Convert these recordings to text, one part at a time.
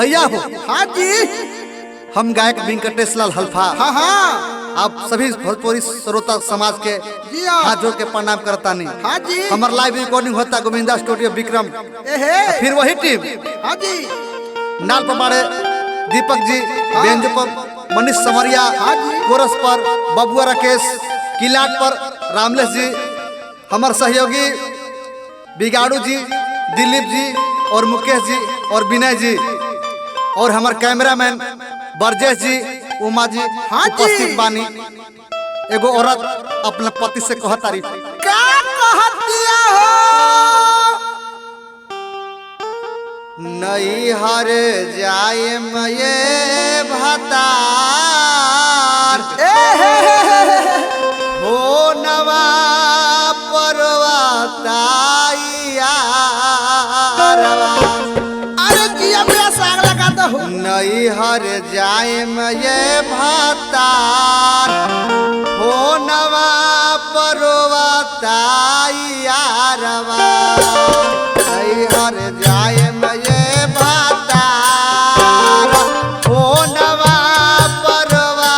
भैया हो। हाँ जी। हम गायक वेंकटेश लाल हल्फा। हाँ हाँ। आप सभी भोजपुरी श्रोता समाज के जी हाँ। हाथ जोड़ के प्रणाम करता नहीं। हाँ जी। हमार लाइव रिकॉर्डिंग होता गोविंदा स्टूडियो विक्रम। फिर वही टीम हाँ जी। नाल पर बाड़े दीपक जी, बेंजो पर मनीष समरिया, हाँ जी। कोरस पर बबुआ राकेश, किलाट पर रामलेश जी, हमार सहयोगी बिगाड़ू जी, दिलीप जी और मुकेश जी और विनय जी और हमार कैमरामैन बरजेश जी, उमा जी हाँ जी। उपस्थित बानी। एगो औरत अपना पति से कह तारीफ क्या कहतिया हो? नहीं हर जाए मये भतार हो नवा अरे जिया मेरा साग लगाता हो। नहीं हर जाए मये भतार हो नवा परवताइयारवा नहीं हर जाए मये भतार हो नवा परवताइयारवा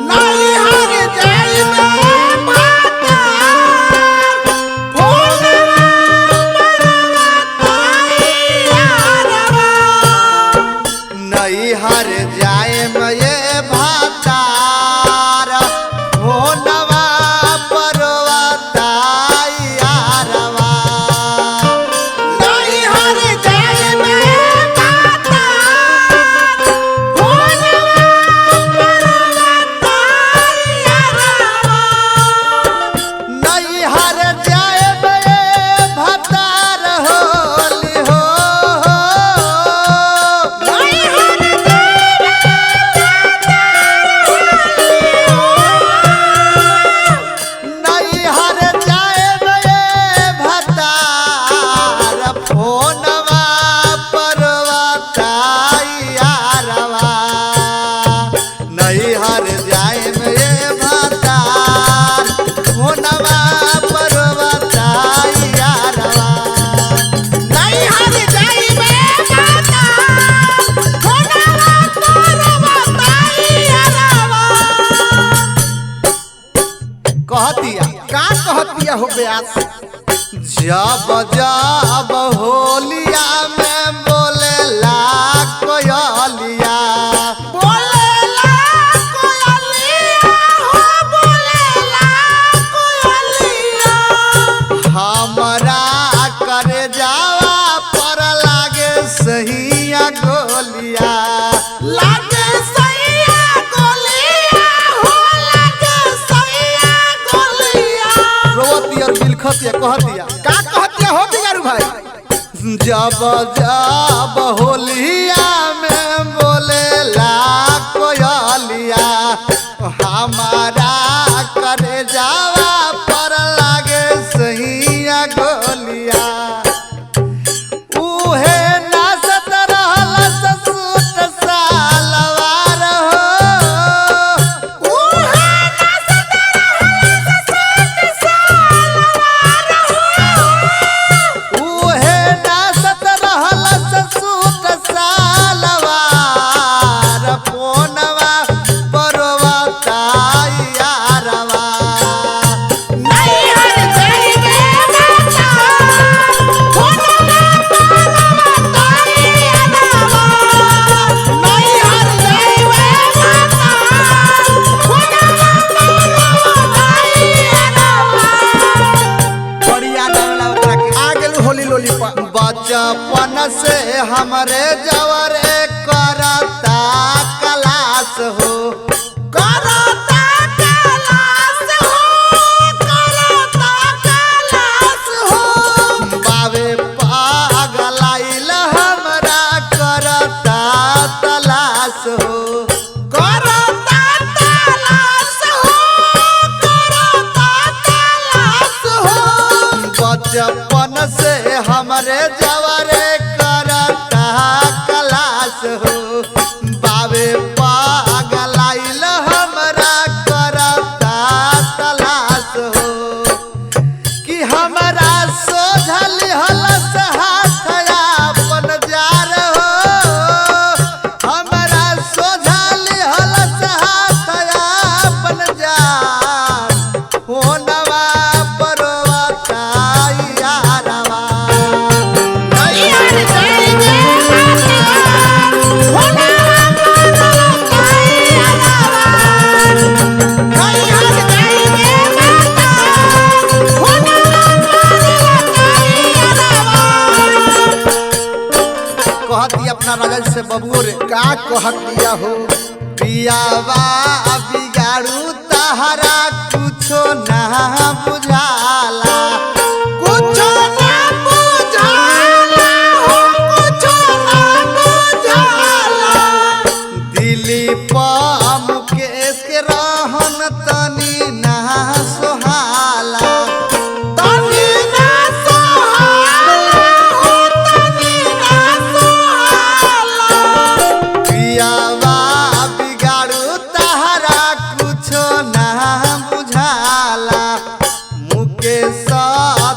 नहीं हर जाए में नहीं हर जाए मये भतार हो नवा परवताइयारवा नहीं हर जाए में नहीं हर जाए मये भतार होली हो नहीं हर जाए मये भतार फोनवा परवताइयारवा नहीं हर जाए मये भतार फोनवा परवताइयारवा नहीं हर जाए में कहतिया का कहतिया हो ब्यास? जब जब होलिया में बोलेला कोयलिया बोलेला कोयलिया हो, बोलेला कोयलिया। हमरा करे जावा पर लागे सहिया गोलिया लागे सैया गोलिया हो, लागे सैया गोलिया। रोवती और बिलखतिया कहतिया का कहतिया हो बिगारू भाई? जब जब होलिया में बोलेला कोयलिया हमारा करे जावा पर लागे सहिया गोलिया उहे नाचत रहल ससुत सालवार हो उहे नाचत रहल ससुत सालवार हो। उहे नाचत रहल ससुत सालवार फोनवा परवताइयारवा नहीं हर जाए में फोनवा परवताइयारवा। नहीं हर जाए में फोनवा परवताइयारवा। बढ़िया डाला ओकरा के आ गेलू होली लोली पर। बचपन से हमरे जवरे करता क्लास हो करता कलास हो, करता कलास हो। बावे पागलाइल हमरा करता तलाश हो करता तलाश हो, करता तलाश हो। बचपन से हमरे जवरे करता क्लास हो बावे पागलाइल हमरा अपना राजा जी से बबुओ रे का कहत दिया हो पियावा बिगाड़ू तहरा कुछो ना बुझाला कुछो ना बुझाला हो कुछो ना बुझाला दिलीप मुकेश के रहन तनी ना सोहाला तनी ना सोहाला हो तनी ना सोहाला पियावा बिगाड़ू तहरा कुछो ना बुझाला मुकेश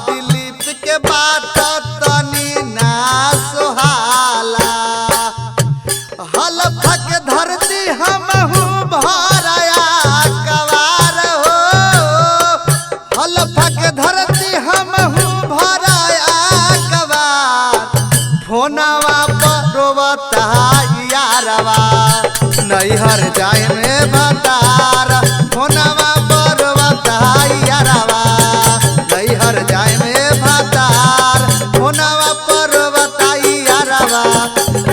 दिलीप के बात तनी ना सोहाला हलफ के धरती हमहू भराया कवार हो हलफ के धरती हमहू भराया कवार फोनवा पर रोवता यारवा नैहर जाए में बतार फोनवा पर रोवता यारवा नैहर जाए में बतार फोनवा पर रोवता यारवा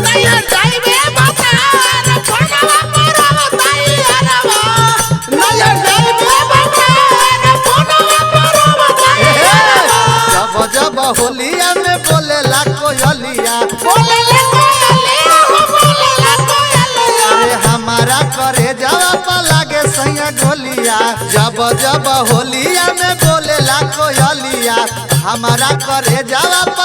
नैहर जाइबे बाजार फोनवा पर बताई अरवा नैहर जाइबे बाजार फोनवा पर बताई अरवा जब जब होलिया में बोलेला कोयलिया बोले ले कोयलिया हो बोले ले कोयलिया अरे हमारा करे जवाब लागे सैया गोलिया जब जब होलिया में बोलेला कोयलिया हमारा करे जवाब